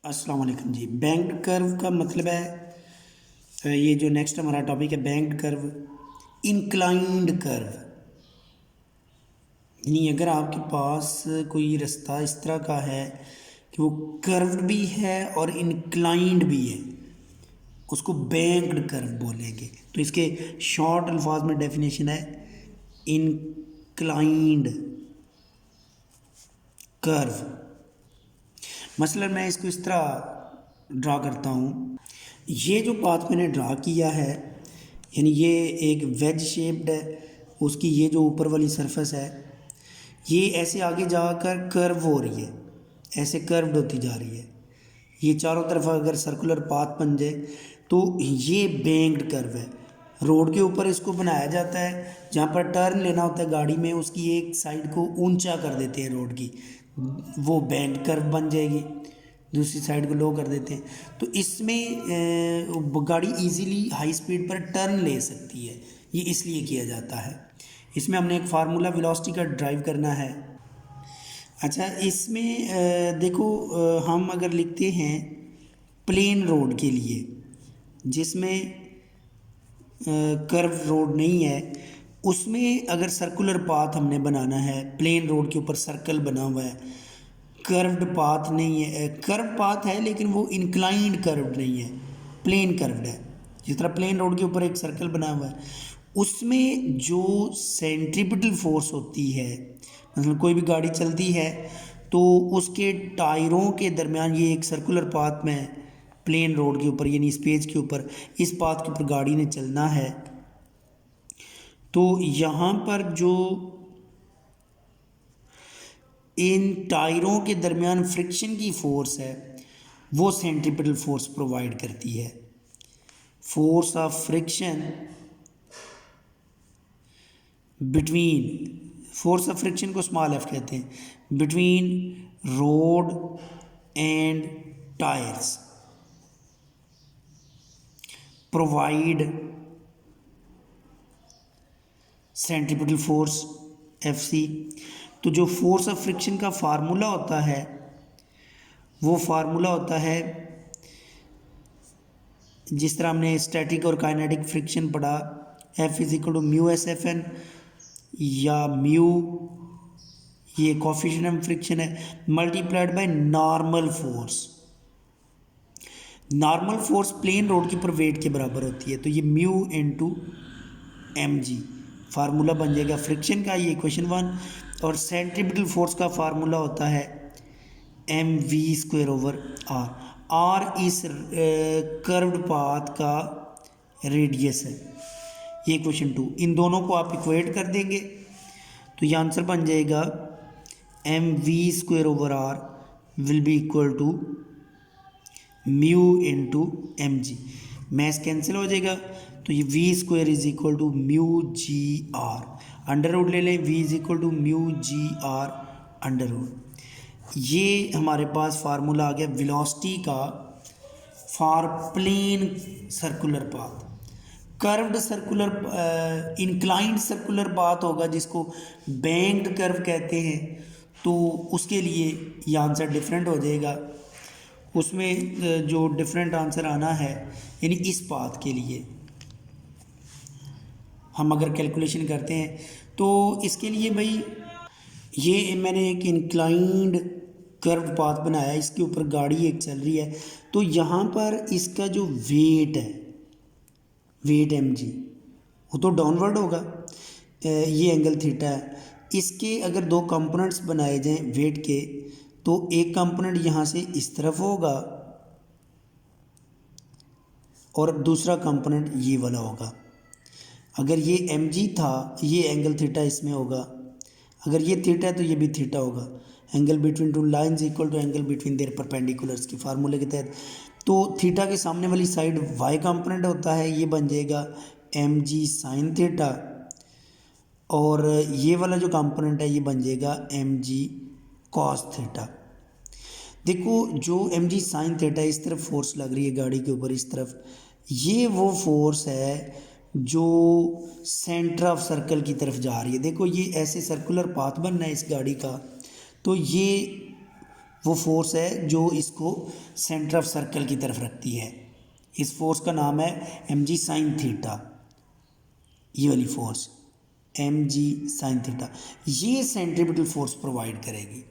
अस्सलाम वालेकुम जी। Banked curve का मतलब है ये जो नेक्स्ट हमारा टॉपिक है बैंक्ड कर्व, इंक्लाइंड कर्व। यानी अगर आपके पास कोई रास्ता इस तरह का है कि वो कर्व्ड भी है और इंक्लाइंड भी है, उसको बैंक्ड कर्व बोलेंगे। तो इसके शॉर्ट अल्फाज में डेफिनेशन है इंक्लाइंड कर्व। मसलन मैं इसको इस तरह ड्रा करता हूँ। ये जो पाथ मैंने ड्रा किया है, यानी ये एक वेज शेप्ड है, उसकी ये जो ऊपर वाली सरफेस है ये ऐसे आगे जाकर कर्व हो रही है, ऐसे कर्व्ड होती जा रही है। ये चारों तरफ अगर सर्कुलर पाथ बन जाए तो ये बैंक्ड कर्व है। रोड के ऊपर इसको बनाया जाता है, जहाँ पर टर्न लेना होता है गाड़ी में, उसकी एक साइड को ऊंचा कर देते हैं रोड की, वो बैंक्ड कर्व बन जाएगी। दूसरी साइड को लो कर देते हैं, तो इसमें गाड़ी इजीली हाई स्पीड पर टर्न ले सकती है। ये इसलिए किया जाता है। इसमें हमने एक फार्मूला वेलोसिटी का ड्राइव करना है। अच्छा, इसमें देखो, हम अगर लिखते हैं प्लेन रोड के लिए, जिसमें कर्व रोड नहीं है, उसमें अगर सर्कुलर पाथ हमने बनाना है, प्लेन रोड के ऊपर सर्कल बना हुआ है, कर्व्ड पाथ नहीं है, कर्व पाथ है लेकिन वो इंक्लाइंड कर्व्ड नहीं है, प्लेन कर्व्ड है। जिस तरह प्लेन रोड के ऊपर एक सर्कल बना हुआ है, उसमें जो सेंट्रीपिटल फोर्स होती है, मतलब कोई भी गाड़ी चलती है तो उसके टायरों के दरमियान, ये एक सर्कुलर पाथ में प्लेन रोड के ऊपर यानी इस पेज के ऊपर, इस पाथ के ऊपर गाड़ी ने चलना है, तो यहाँ पर जो इन टायरों के दरमियान फ्रिक्शन की फोर्स है वो सेंट्रीपिटल फोर्स प्रोवाइड करती है। Force of friction between, force of friction को स्मॉल एफ कहते हैं, between road and tyres provide centripetal force F C. तो जो फोर्स ऑफ फ्रिक्शन का फार्मूला होता है वो फार्मूला होता है, जिस तरह हमने स्टैटिक और काइनेटिक फ्रिक्शन पढ़ा, F is equal to mu S F N, या म्यू ये कोफिशिएंट ऑफ फ्रिक्शन है, multiplied by normal force. Normal force plane road के ऊपर वेट के बराबर होती है, तो ये mu into M G formula बन जाएगा फ्रिक्शन का, ये इक्वेशन 1। और सेंट्रीपिटल फोर्स का फार्मूला होता है M V square over R. R इस कर्व्ड पाथ का रेडियस है, ये इक्वेशन 2। इन दोनों को आप इक्वेट कर देंगे तो ये आंसर बन जाएगा M V square over R will be equal to mu into M G. Math cancel हो जाएगा, तो ये V square is equal to mu G R, under root ले लें, V is equal to mu G R under root. ये हमारे पास formula आ गया वेलोसिटी का for plane circular path. Curved circular inclined circular path होगा जिसको बैंक्ड कर्व कहते हैं, तो उसके लिए ये आंसर डिफरेंट हो जाएगा। उसमें जो डिफरेंट आंसर आना है, यानी इस पाथ के लिए हम अगर कैलकुलेशन करते हैं तो इसके लिए भाई, ये मैंने एक इंक्लाइंड कर्व पाथ बनाया, इसके ऊपर गाड़ी एक चल रही है, तो यहाँ पर इसका जो वेट है, वेट एम जी, वो तो डाउनवर्ड होगा, ये एंगल थीटा है। इसके अगर दो कंपोनेंट्स बनाए जाएं वेट के, तो एक कंपोनेंट यहाँ से इस तरफ होगा और दूसरा कंपोनेंट ये वाला होगा। अगर ये एम जी था, ये एंगल थीटा इसमें होगा, अगर ये थीटा है तो ये भी थीटा होगा। Angle between two lines equal to angle between their perpendiculars की फार्मूले के तहत, तो थीटा के सामने वाली साइड वाई कंपोनेंट होता है, ये बन जाएगा एम जी साइन थीटा, और ये वाला जो कंपोनेंट है ये बन जाएगा एम जी कॉस थीटा। देखो, जो एम जी साइन थीटा इस तरफ फोर्स लग रही है गाड़ी के ऊपर इस तरफ, ये वो फोर्स है जो सेंटर ऑफ सर्कल की तरफ जा रही है। देखो, ये ऐसे सर्कुलर पाथ बनना है इस गाड़ी का, तो ये वो फोर्स है जो इसको सेंटर ऑफ सर्कल की तरफ रखती है। इस फोर्स का नाम है mg साइन थीटा। ये वाली फोर्स mg साइन थीटा ये सेंट्रीपिटल फोर्स प्रोवाइड करेगी।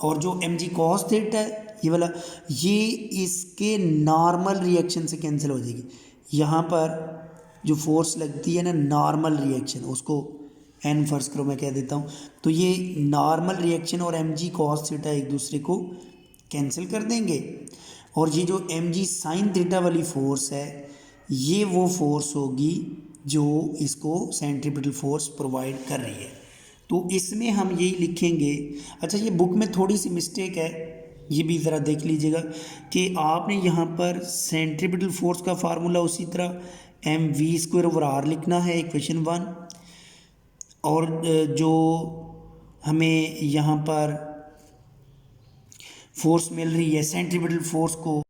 और जो mg कॉस थीटा है ये वाला, ये इसके नॉर्मल रिएक्शन से कैंसिल हो जाएगी। यहाँ पर जो फोर्स लगती है ना नॉर्मल रिएक्शन, उसको एन फर्स्ट करो मैं कह देता हूँ, तो ये नॉर्मल रिएक्शन और mg कॉस थीटा एक दूसरे को कैंसिल कर देंगे। और ये जो mg साइन थीटा वाली फोर्स है ये वो फोर्स होगी जो इसको सेंट्रीपिटल फोर्स प्रोवाइड कर रही है। तो इसमें हम यही लिखेंगे। अच्छा, ये बुक में थोड़ी सी मिस्टेक है, ये भी ज़रा देख लीजिएगा कि आपने यहाँ पर सेंट्रीपिटल फोर्स का फार्मूला उसी तरह mv² / r लिखना है इक्वेशन 1, और जो हमें यहाँ पर फोर्स मिल रही है सेंट्रीपिटल फोर्स को,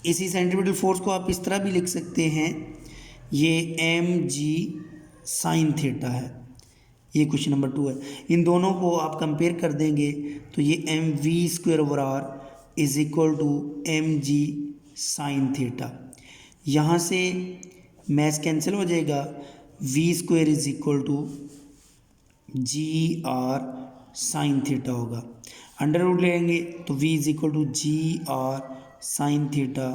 इसी सेंट्रीपिटल फोर्स को आप इस तरह भी लिख सकते हैं, ये mg साइन थीटा है, ये क्वेश्चन नंबर 2 है। इन दोनों को आप कंपेयर कर देंगे तो ये mv² / r is equal to mg sine theta. यहाँ से मैथ कैंसिल हो जाएगा, v² is equal to gr sine theta होगा। अंडर रूट लेंगे तो v is equal to gr sine theta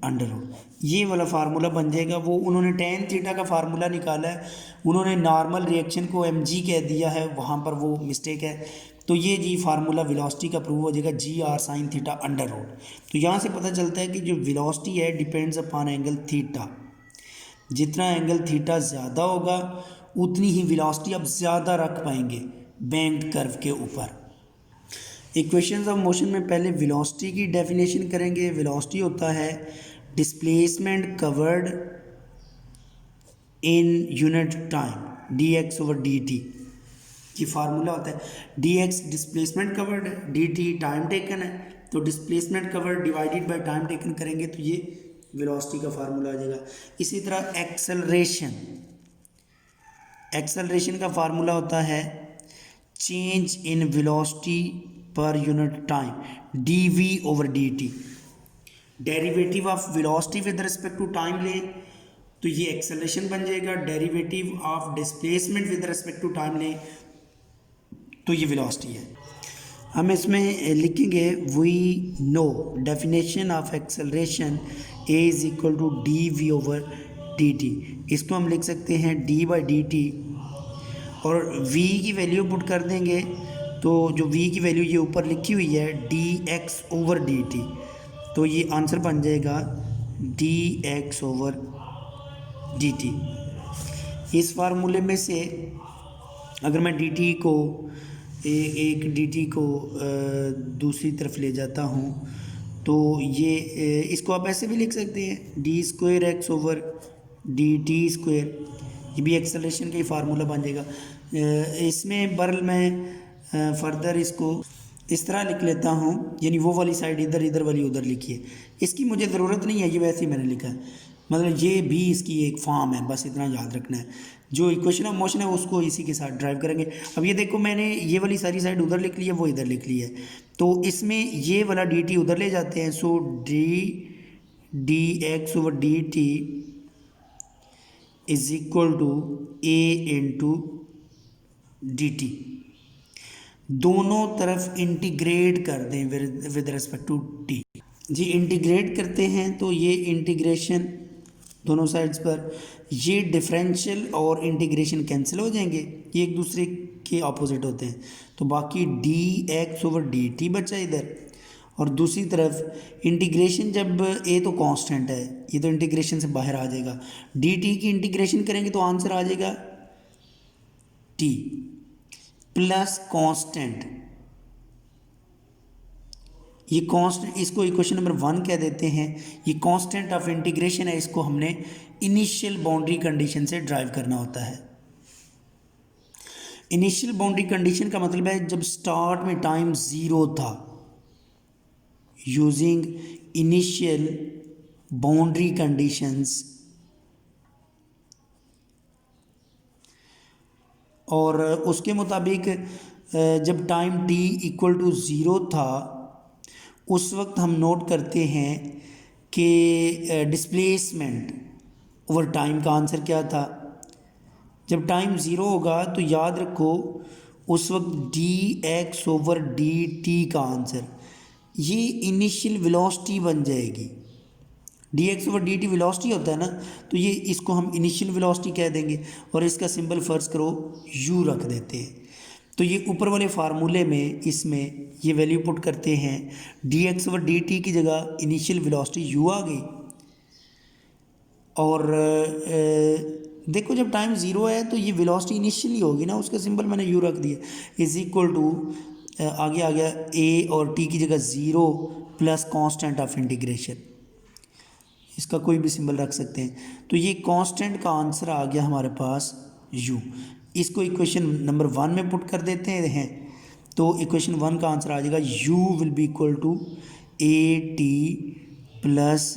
under root, ये वाला फार्मूला बन जाएगा। वो उन्होंने टेन थीटा का फार्मूला निकाला है, उन्होंने नॉर्मल रिएक्शन को mg कह दिया है, वहाँ पर वो मिस्टेक है। तो ये जी फार्मूला वेलोसिटी का प्रूव हो जाएगा gr sine theta under root. तो यहाँ से पता चलता है कि जो वेलोसिटी है डिपेंड्स अपॉन एंगल थीटा। जितना एंगल थीटा ज़्यादा होगा उतनी ही वेलोसिटी आप ज़्यादा रख पाएंगे बैंक्ड कर्व के ऊपर। इक्वेशंस ऑफ मोशन में पहले वेलोसिटी की डेफिनेशन करेंगे। वेलोसिटी होता है displacement covered in unit time dx/dt। ये फार्मूला होता है dx डिस्प्लेसमेंट कवर्ड है, dt टाइम टेकन है, तो displacement covered divided by time taken करेंगे तो ये वेलोसिटी का फार्मूला आ जाएगा। इसी तरह एक्सेलरेशन का फार्मूला होता है चेंज इन वेलोसिटी पर unit time dv/dt। Derivative of velocity with respect to time लें तो ये एक्सेलरेशन बन जाएगा, derivative of displacement with respect to time लें तो ये वेलोसिटी है। हम इसमें लिखेंगे we know definition of acceleration a is equal to dv/dt। इसको हम लिख सकते हैं d/dt, और v की वैल्यू पुट कर देंगे तो जो v की वैल्यू ये ऊपर लिखी हुई है dx/dt, तो ये आंसर बन जाएगा dx/dt। इस फार्मूले में से अगर मैं dt को एक dt को दूसरी तरफ ले जाता हूँ तो ये इसको आप ऐसे भी लिख सकते हैं d²x/dt²। ये भी एक्सेलरेशन का ही फार्मूला बन जाएगा। इसमें बरल मैं फर्दर इसको इस तरह लिख लेता हूँ, यानी वो वाली साइड इधर, इधर वाली उधर लिखी है। इसकी मुझे ज़रूरत नहीं है, ये वैसे ही मैंने लिखा है, मतलब ये भी इसकी एक फॉर्म है, बस इतना याद रखना है। जो इक्वेशन ऑफ मोशन है उसको इसी के साथ ड्राइव करेंगे। अब ये देखो मैंने ये वाली सारी साइड उधर लिख ली है, वो इधर लिख ली है, तो इसमें ये वाला dt उधर ले जाते हैं, सो dx/dt is equal to a/dt। दोनों तरफ इंटीग्रेट कर दें विद रिस्पेक्ट टू t। जी इंटीग्रेट करते हैं तो ये इंटीग्रेशन दोनों साइड्स पर, ये डिफरेंशियल और इंटीग्रेशन कैंसिल हो जाएंगे, ये एक दूसरे के ऑपोजिट होते हैं, तो बाकी dx/dt बचा इधर। और दूसरी तरफ इंटीग्रेशन, जब a तो कांस्टेंट है, ये तो इंटीग्रेशन से बाहर आ जाएगा, dt की इंटीग्रेशन करेंगे तो आंसर आ जाएगा t प्लस कांस्टेंट। ये कांस्टेंट, इसको इक्वेशन नंबर 1 कह देते हैं। ये कांस्टेंट ऑफ इंटीग्रेशन है, इसको हमने इनिशियल बाउंड्री कंडीशन से ड्राइव करना होता है। इनिशियल बाउंड्री कंडीशन का मतलब है जब स्टार्ट में टाइम 0 था, यूजिंग इनिशियल बाउंड्री कंडीशंस, और उसके मुताबिक जब time t equal to zero था उस वक्त हम नोट करते हैं कि डिस्प्लेसमेंट ओवर टाइम का आंसर क्या था। जब टाइम ज़ीरो होगा तो याद रखो उस वक्त D X over D T का आंसर ये इनिशियल वेलोसिटी बन जाएगी। D X over D T velocity होता है ना, तो ये इसको हम इनिशियल वेलोसिटी कह देंगे और इसका सिंबल फ़र्ज करो यू रख देते हैं। तो ये ऊपर वाले फार्मूले में इसमें ये वैल्यू पुट करते हैं, D X over D T की जगह इनिशियल वेलोसिटी यू आ गई। और देखो जब टाइम ज़ीरो है तो ये वेलोसिटी इनिशियली होगी ना, उसका सिंबल मैंने यू रख दिया, इज इक्वल टू आगे आ गया ए और टी की जगह zero plus constant of integration, इसका कोई भी सिंबल रख सकते हैं। तो ये कांस्टेंट का आंसर आ गया हमारे पास u। इसको इक्वेशन नंबर 1 में पुट कर देते हैं तो इक्वेशन 1 का आंसर आ जाएगा u will be equal to A T plus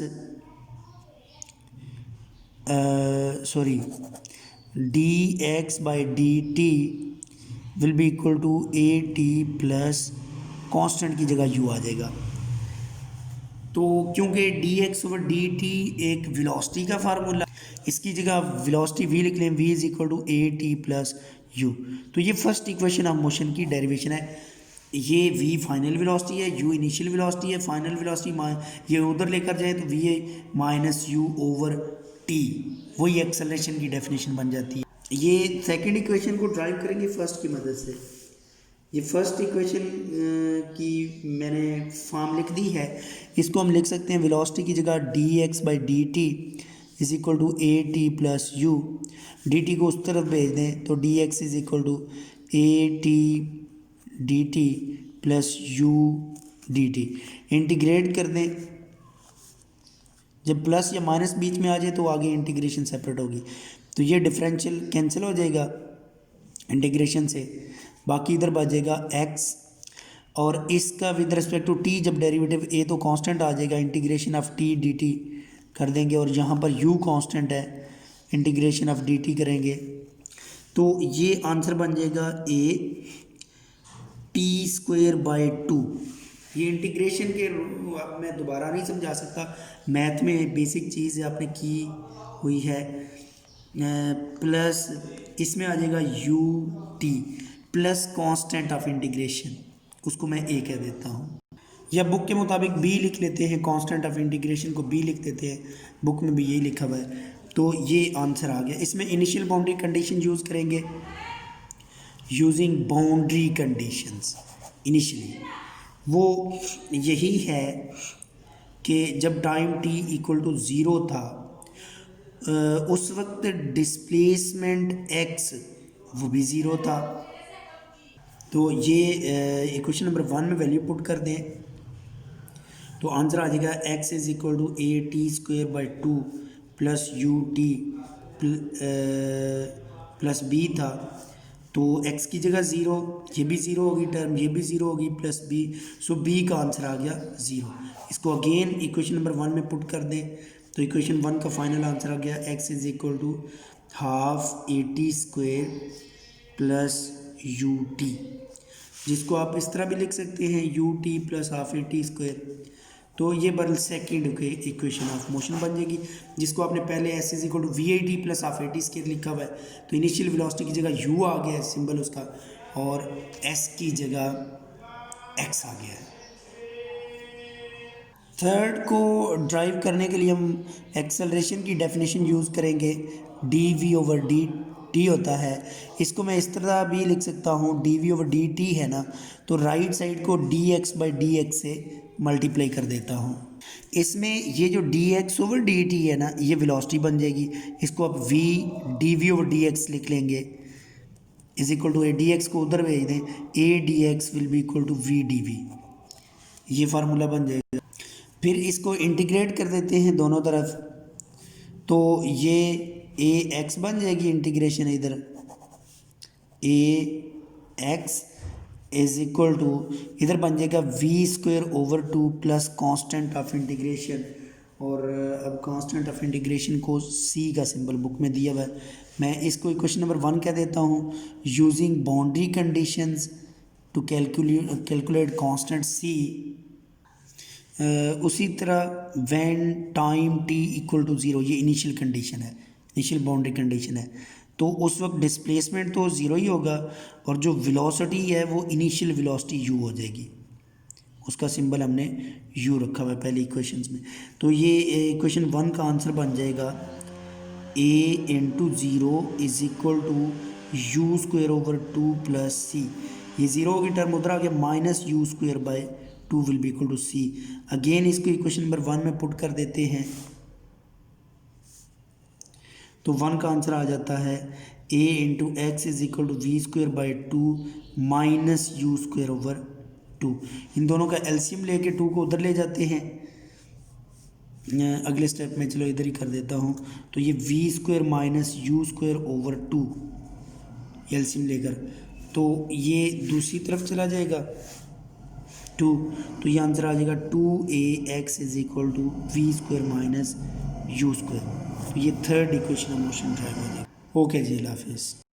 sorry D X by D T will be equal to A T plus constant की जगह u आ जाएगा। तो क्योंकि D X over D T एक वेलोसिटी का फार्मूला, इसकी जगह वेलोसिटी v लिख लें, v is equal to A T plus U. तो ये फर्स्ट इक्वेशन ऑफ मोशन की डेरिवेशन है। ये v फाइनल वेलोसिटी है, u इनिशियल वेलोसिटी है, फाइनल वेलोसिटी ये उधर लेकर जाए तो v minus you over t, वही एक्सेलरेशन की डेफिनेशन बन जाती है। ये सेकेंड इक्वेशन को ड्राइव करेंगे फर्स्ट की मदद से। ये फर्स्ट इक्वेशन की मैंने फॉर्म लिख दी है, इसको हम लिख सकते हैं वेलोसिटी की जगह D X by D T is equal to A T plus U. D T को उस तरफ भेज दें तो D X is equal to A T D T plus U D T. Integrate कर दें, जब प्लस या माइनस बीच में आ जाए तो आगे इंटीग्रेशन सेपरेट होगी, तो ये डिफरेंशियल कैंसिल हो जाएगा इंटीग्रेशन से, बाकी इधर बचेगा x और इसका विद रिस्पेक्ट टू t जब डेरिवेटिव a तो कांस्टेंट आ जाएगा, इंटीग्रेशन ऑफ t dt कर देंगे और यहाँ पर u कांस्टेंट है, इंटीग्रेशन ऑफ dt करेंगे तो ये आंसर बन जाएगा a t square by to. ये इंटीग्रेशन के अब मैं दोबारा नहीं समझा सकता, मैथ में बेसिक चीज़ आपने की हुई है। प्लस इसमें आ जाएगा you T plus constant of integration, उसको मैं ए कह देता हूँ, या बुक के मुताबिक बी लिख लेते हैं, कांस्टेंट ऑफ इंटीग्रेशन को बी लिख देते हैं, बुक में भी यही लिखा हुआ है। तो ये आंसर आ गया। इसमें इनिशियल बाउंड्री कंडीशन यूज़ करेंगे, यूजिंग बाउंड्री कंडीशंस इनिशियली, वो यही है कि जब time t equal to zero था उस वक्त डिस्प्लेसमेंट x वो भी ज़ीरो था। तो ये इक्वेशन नंबर 1 में वैल्यू पुट कर दें तो आंसर आ जाएगा x is equal to A T square by two plus U T plus B था, तो x की जगह ज़ीरो, ये भी ज़ीरो होगी टर्म, ये भी ज़ीरो होगी प्लस b, सो b का आंसर आ गया ज़ीरो। इसको अगेन इक्वेशन नंबर 1 में पुट कर दें तो इक्वेशन 1 का फाइनल आंसर आ गया x is equal to half A T square plus U T, जिसको आप इस तरह भी लिख सकते हैं U T plus half A T square. तो ये बरल सेकेंड के इक्वेशन ऑफ मोशन बन जाएगी, जिसको आपने पहले S is equal to V I T plus half A T square लिखा हुआ है, तो इनिशियल वेलोसिटी की जगह यू आ गया है सिंबल उसका, और एस की जगह एक्स आ गया है। थर्ड को ड्राइव करने के लिए हम एक्सेलरेशन की डेफिनेशन यूज़ करेंगे, D V over D T होता है, इसको मैं इस तरह भी लिख सकता हूँ, D V over D T है ना, तो राइट साइड को D X by D X से मल्टीप्लाई कर देता हूँ। इसमें ये जो D X over D T है ना, ये वेलोसिटी बन जाएगी, इसको आप V D V over D X लिख लेंगे is equal to A D X को उधर भेज दें, A D X will be equal to V D V, ये फार्मूला बन जाएगा। फिर इसको इंटीग्रेट कर देते हैं दोनों तरफ, तो ये ए एक्स बन जाएगी इंटीग्रेशन, इधर A X is equal to इधर बन जाएगा V square over two plus constant of integration, और अब कांस्टेंट ऑफ इंटीग्रेशन को सी का सिंबल बुक में दिया हुआ है, मैं इसको इक्वेशन नंबर 1 कह देता हूँ using boundary conditions to calculate constant C. उसी तरह when time T equal to zero, ये इनिशियल कंडीशन है, इनिशियल बाउंड्री कंडीशन है, तो उस वक्त डिस्प्लेसमेंट तो ज़ीरो ही होगा और जो वेलोसिटी है वो इनिशियल वेलोसिटी यू हो जाएगी। उसका सिंबल हमने यू रखा हुआ है पहले इक्वेशंस में। तो ये इक्वेशन 1 का आंसर बन जाएगा A into zero is equal to U square over 2 plus C. ये ज़ीरो की टर्म उधर आ गया, minus U square by 2 will be equal to C. Again इसको इक्वेशन नंबर 1 में पुट कर देते हैं, तो 1 का आंसर आ जाता है A into X is equal to V square by 2 minus U square over 2। इन दोनों का एलसीएम लेके 2 को उधर ले जाते हैं अगले स्टेप में, चलो इधर ही कर देता हूँ। तो ये V square minus U square over 2 LCM लेकर, तो ये दूसरी तरफ चला जाएगा 2, तो ये आंसर आ जाएगा 2ax is equal to V square minus U square. तो ये third equation of motion derive हो जाएगा। ओके जी, अल्लाह हाफिज़।